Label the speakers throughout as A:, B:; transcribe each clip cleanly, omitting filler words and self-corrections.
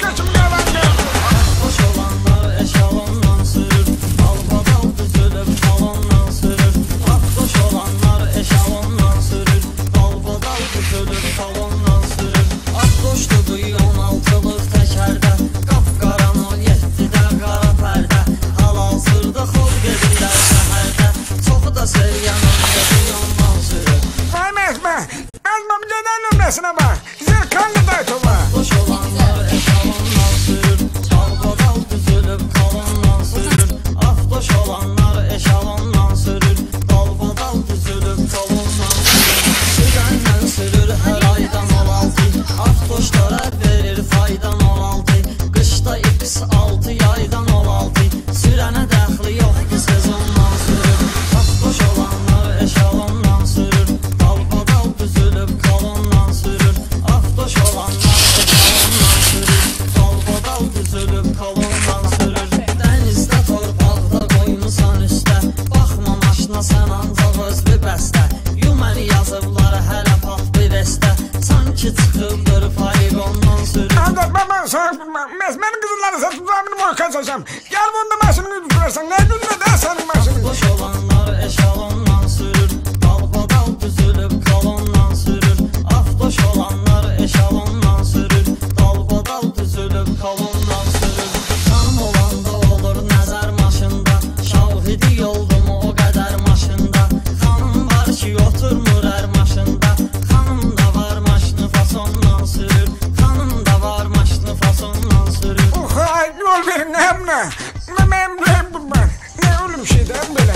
A: kaçım yalan geldi.
B: Boş olanlar eşalondan sürür, dalbadal düzülüp talondan sürür. Boş olanlar eşalondan sürür, dalbadal düzülüp talondan sürür. Akdoşdu duy 16'lıq təkərdə, qapqaran 17-də qara pərdə. Hal-hazırda xolq edirlər şəhərdə, çoxu da sevyan ondan sürür.
A: Vay Mezme, Mezme bir neden nömresine bak. Zırkanlı daytola.
B: Boş olanlar eşalondan sürür, dalbadal düzülüp kalondan sürür. Afdoş olanlar eşalondan sürür, dalbadal düzülüp kalondan sürür. Sürəndən sürür hər aydan 16, afdoşlara verir faydan 16. Qışda X6 yaydan 16, sürənə dəxli yoxdur sezondan sürür. Afdoş olanlar eşalondan sürür, dalbadal düzülüp kalondan sürür. Afdoş olanlar eşalondan sürür, dalbadal düzülüp kalondan sürür. Dənizdə torpaqda qoymusan üstə, baxma maşına sən ancaq öz bir bəstə. Yuməni yazıblar hələ pat bir estə, sanki çıxıbdır poligondan sürür.
A: Ancak ben sana Mezme'nin kızılları satıp zamını muhakkak saçam. Gel bunda maşını götürürsen ne gücüne de senin maşını.
B: Boş olanlar eşalondan sürür, dalbadal düzülüp kalondan sürür. Afdoş olanlar eşalondan sürür, dalbadal düzülüp kalondan sürür. Xanım olanda olur nəzər maşında, şahidi oldum o qədər maşında. Xanım var ki oturmur hər maşında, xanım da var maşını fasondan sürür. Xanım da var maşını fasondan sürür.
A: Ay yol verin hem ne? Ne ölüm şeyden böyle.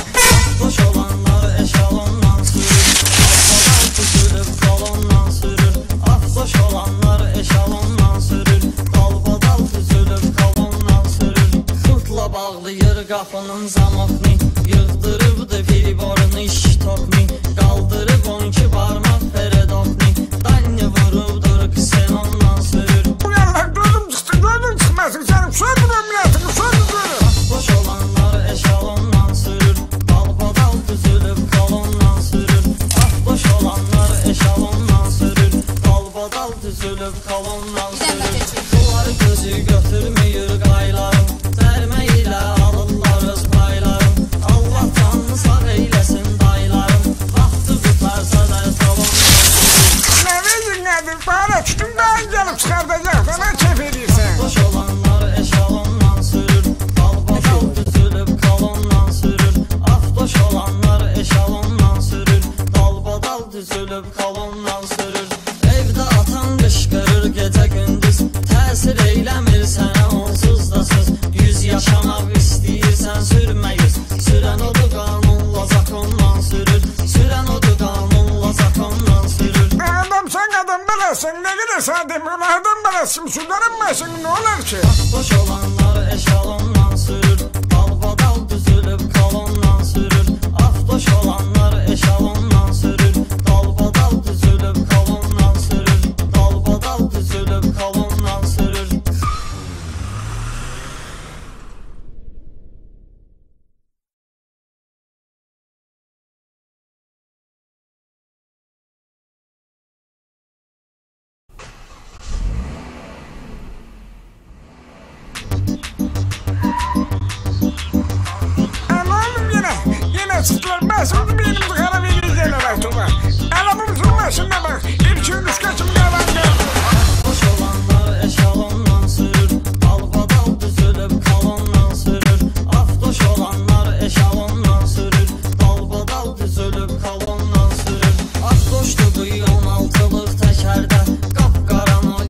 B: Boş olanlar eşalondan sürür, dalbadal düzülüp kalondan sürür. Afdoş olanlar eşalondan sürür, dalbadal düzülüp kalondan sürür. Xırtla bağlayır qapının zamokni, yığdırıbdı filiborunu iştokni. Qaldırıb 12 barmaq peredokni, danni vurubdur ksenondan sürür.
A: Bu yanlar gözüm çıktı, gözüm çıkmasın senin. Sözün ömriyatını, sözün görür.
B: Boş olanlar eşalondan sürür, dalbadal düzülüp kalondan sürür. Afdoş olanlar eşalondan sürür, dalbadal düzülüp kalondan sürür. Bunlar gözü götürmüyor qaylarım, dərmə ilə alırlar öz paylarım. Allah canını sağ eyləsin daylarım, vaxtı tutarsa da talondan sürür.
A: Ne verin nedir? Bana tutun daha gelip çıkartacak. Bana keyif ediyorsun.
B: Boş olanlar eşalondan sürür, dalbadal düzülüp kalondan sürür. Afdoş olanlar eşalondan sürür, dalbadal düzülüp kalondan sürür. Evdə atan qışqırır gecə gündüz, təsir eyləmir sənə onsuz da söz. 100 yaşamaq istəyirsən sürmə 100, sürən odur qanunla zakondan sürür. Sürən odur qanunla zakondan sürür.
A: Adam sen adam belasın. Ne kadar sadem öyle adam belasın. Sudanın başın ne olur ki?
B: Boş olanlar eşalondan sürür, dalbadal düzülüp kalondan sürür. Afdoş olanlar eşalondan sürür, dalbadal düzülüp kalondan sürür. Dalbadal düzülüp kalondan sürür.
A: Yine çıktılar. Ben şimdi benim